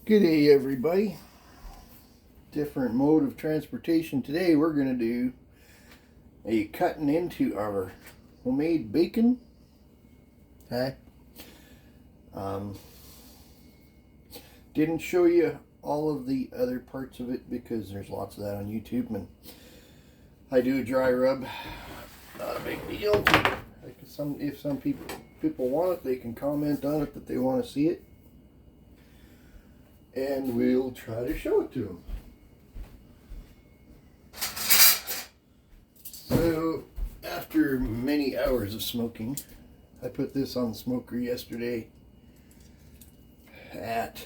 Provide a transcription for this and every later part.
Good day, everybody. Different mode of transportation today. We're going to do a cutting into our homemade bacon. Okay. Didn't show you all of the other parts of it because there's lots of that on YouTube, and I do a dry rub. Not a big deal. If some people want it, they can comment on it that they want to see it, and we'll try to show it to them. So, after many hours of smoking, I put this on the smoker yesterday at,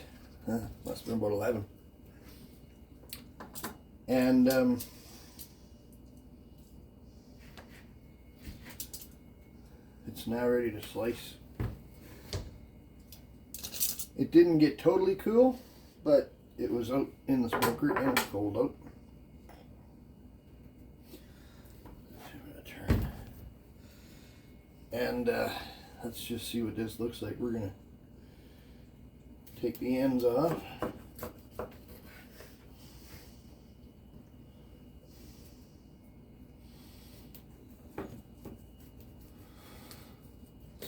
must have been about 11. And, it's now ready to slice. It didn't get totally cool, but it was out in the smoker and it's cold out. And let's just see what this looks like. We're gonna take the ends off.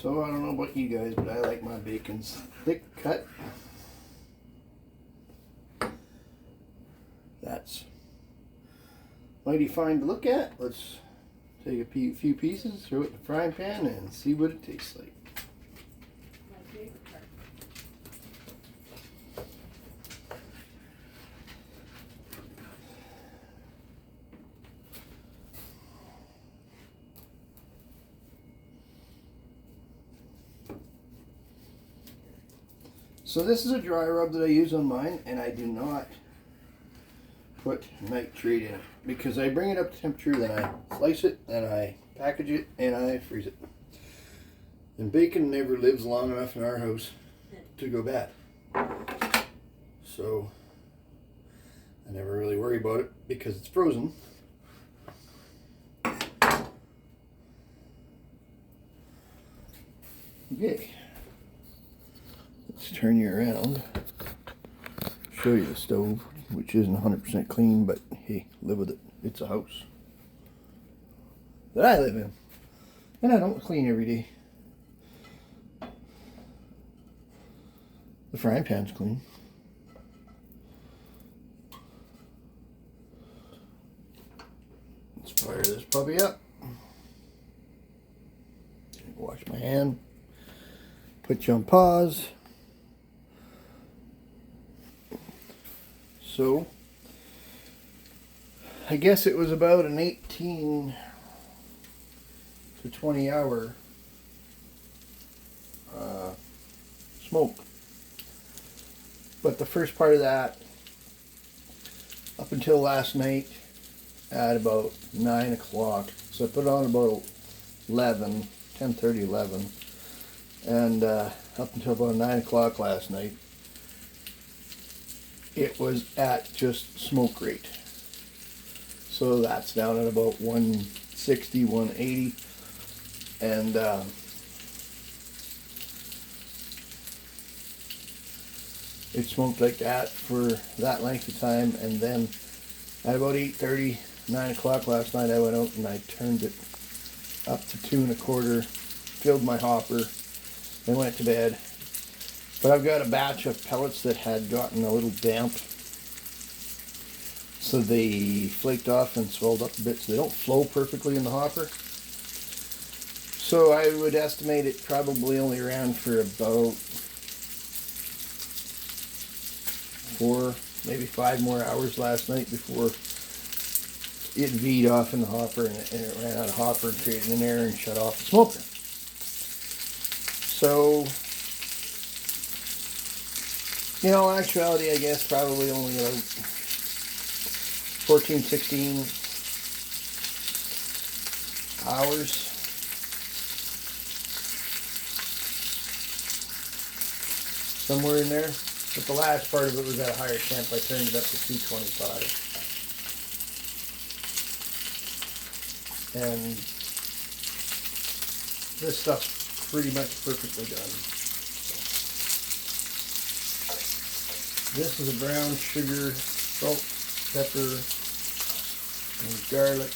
So I don't know about you guys, but I like my bacons thick cut. That's mighty fine to look at. Let's take a few pieces, throw it in the frying pan, and see what it tastes like. So this is a dry rub that I use on mine, and I do not put nitrate in it because I bring it up to temperature, then I slice it, then I package it, and I freeze it. And bacon never lives long enough in our house to go bad. So I never really worry about it because it's frozen. Okay. Let's turn you around. Show you the stove, which isn't 100% clean, but hey, live with it. It's a house that I live in, and I don't clean every day. The frying pan's clean. Let's fire this puppy up. Wash my hand. Put you on pause. So, I guess it was about an 18 to 20 hour smoke. But the first part of that, up until last night at about 9 o'clock, so I put it on about 11, 10:30, 11, and up until about 9 o'clock last night, it was at just smoke rate. So that's down at about 160, 180. And it smoked like that for that length of time. And then at about 8:30, 9 o'clock last night, I went out and I turned it up to 2 1/4, filled my hopper, and went to bed. But I've got a batch of pellets that had gotten a little damp, so they flaked off and swelled up a bit, so they don't flow perfectly in the hopper. So I would estimate it probably only ran for about 4, maybe 5 more hours last night before it V'd off in the hopper, and it ran out of hopper and created an error and shut off the smoker. So, in all actuality, I guess probably only about 14, 16 hours. Somewhere in there. But the last part of it was at a higher temp. I turned it up to 225. And this stuff's pretty much perfectly done. This is a brown sugar, salt, pepper, and garlic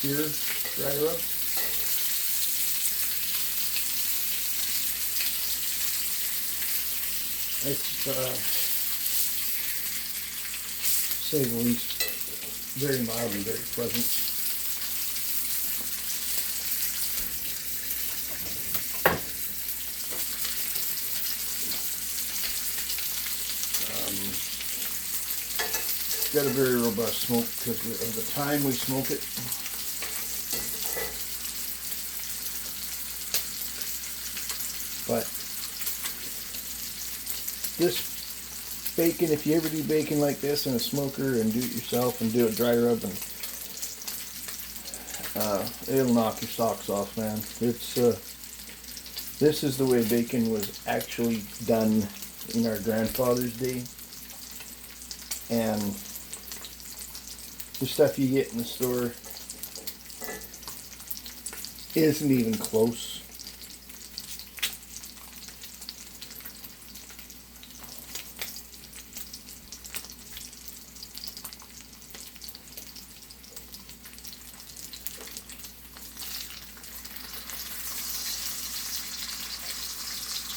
cure dry rub. It's say the least, very mild and very pleasant. It's got a very robust smoke because of the time we smoke it. But this bacon, if you ever do bacon like this in a smoker and do it yourself and do a dry rub, and it'll knock your socks off, man. It's this is the way bacon was actually done in our grandfather's day, and the stuff you get in the store isn't even close.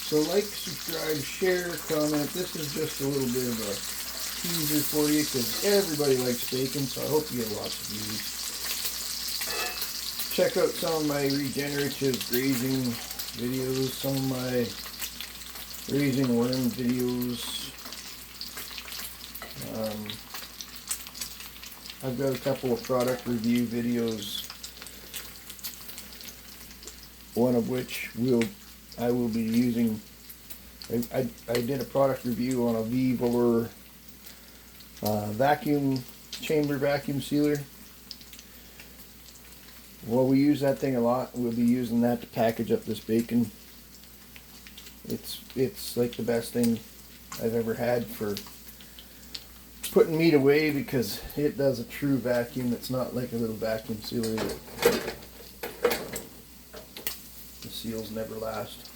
So like, subscribe, share, comment. This is just a little bit of a teaser for you because everybody likes bacon, so I hope you get lots of views. Check out some of my regenerative grazing videos, some of my raising worm videos. I've got a couple of product review videos, one of which I will be using. I did a product review on a Vevor vacuum chamber vacuum sealer. Well, we use that thing a lot. We'll be using that to package up this bacon. It's like the best thing I've ever had for putting meat away because it does a true vacuum. It's not like a little vacuum sealer that the seals never last.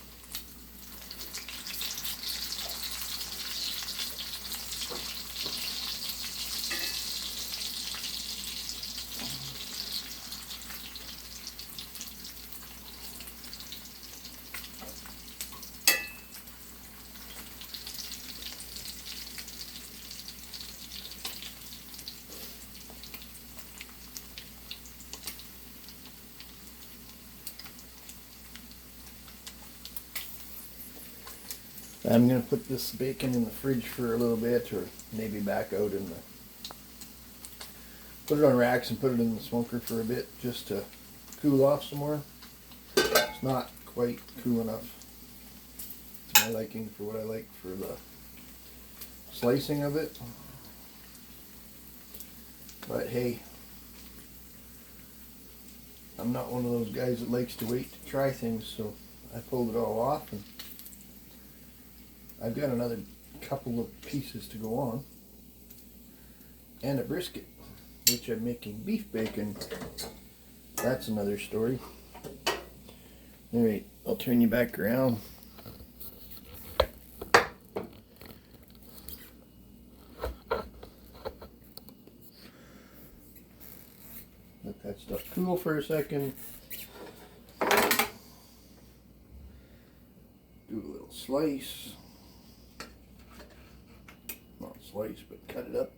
I'm going to put this bacon in the fridge for a little bit, or maybe back out in the... Put it on racks and put it in the smoker for a bit, just to cool off some more. It's not quite cool enough to my liking for what I like for the slicing of it. But hey, I'm not one of those guys that likes to wait to try things, so I pulled it all off, and I've got another couple of pieces to go on, and a brisket, which I'm making beef bacon. That's another story. Alright, I'll turn you back around. Let that stuff cool for a second. Do a little slice. Not slice, but cut it up.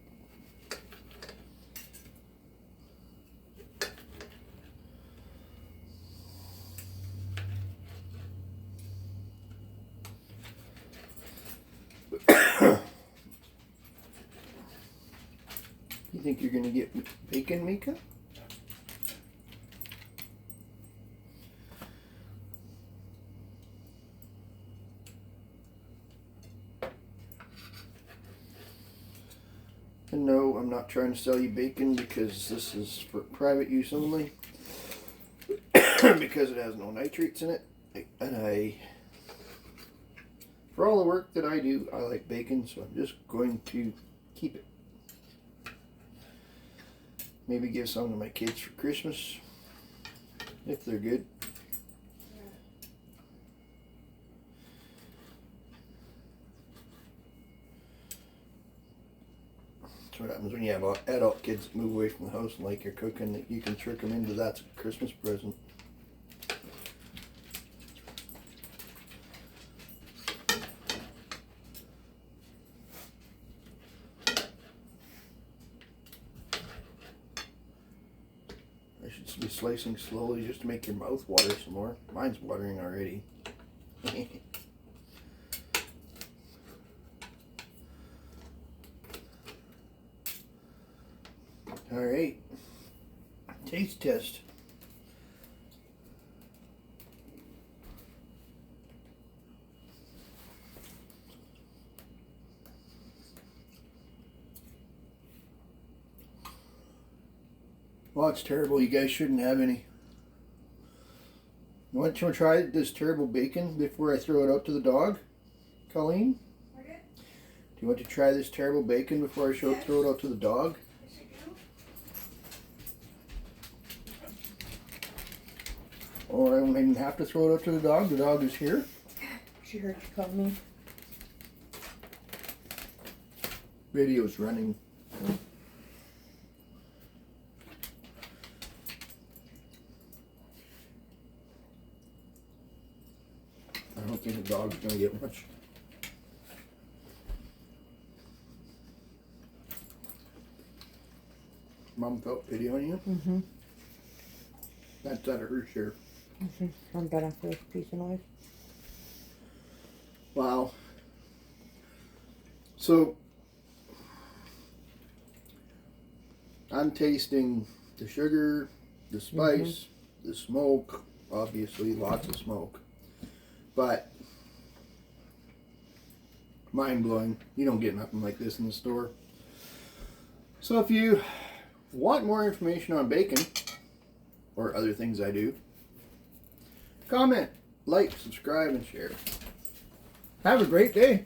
You think you're gonna get bacon, Mika? And no, I'm not trying to sell you bacon because this is for private use only. Because it has no nitrates in it. And for all the work that I do, I like bacon, so I'm just going to keep it. Maybe give some to my kids for Christmas, if they're good. That's what happens when you have adult kids that move away from the house and like you're cooking, that you can trick them into that's a Christmas present. I should be slicing slowly just to make your mouth water some more. Mine's watering already. Alright, taste test. Well, it's terrible. You guys shouldn't have any. You want to try this terrible bacon before I throw it out to the dog, Colleen? Okay. Do you want to try this terrible bacon before I throw it out to the dog? Or I don't even have to throw it out to the dog. The dog is here. She heard you call me. Video's running. I don't think the dog's gonna get much. Mom felt videoing you? Mm-hmm. That's out of her share. I'm done after this piece of noise. Wow. So, I'm tasting the sugar, the spice, the smoke, obviously lots of smoke. But, mind blowing. You don't get nothing like this in the store. So if you want more information on bacon, or other things I do, comment, like, subscribe, and share. Have a great day.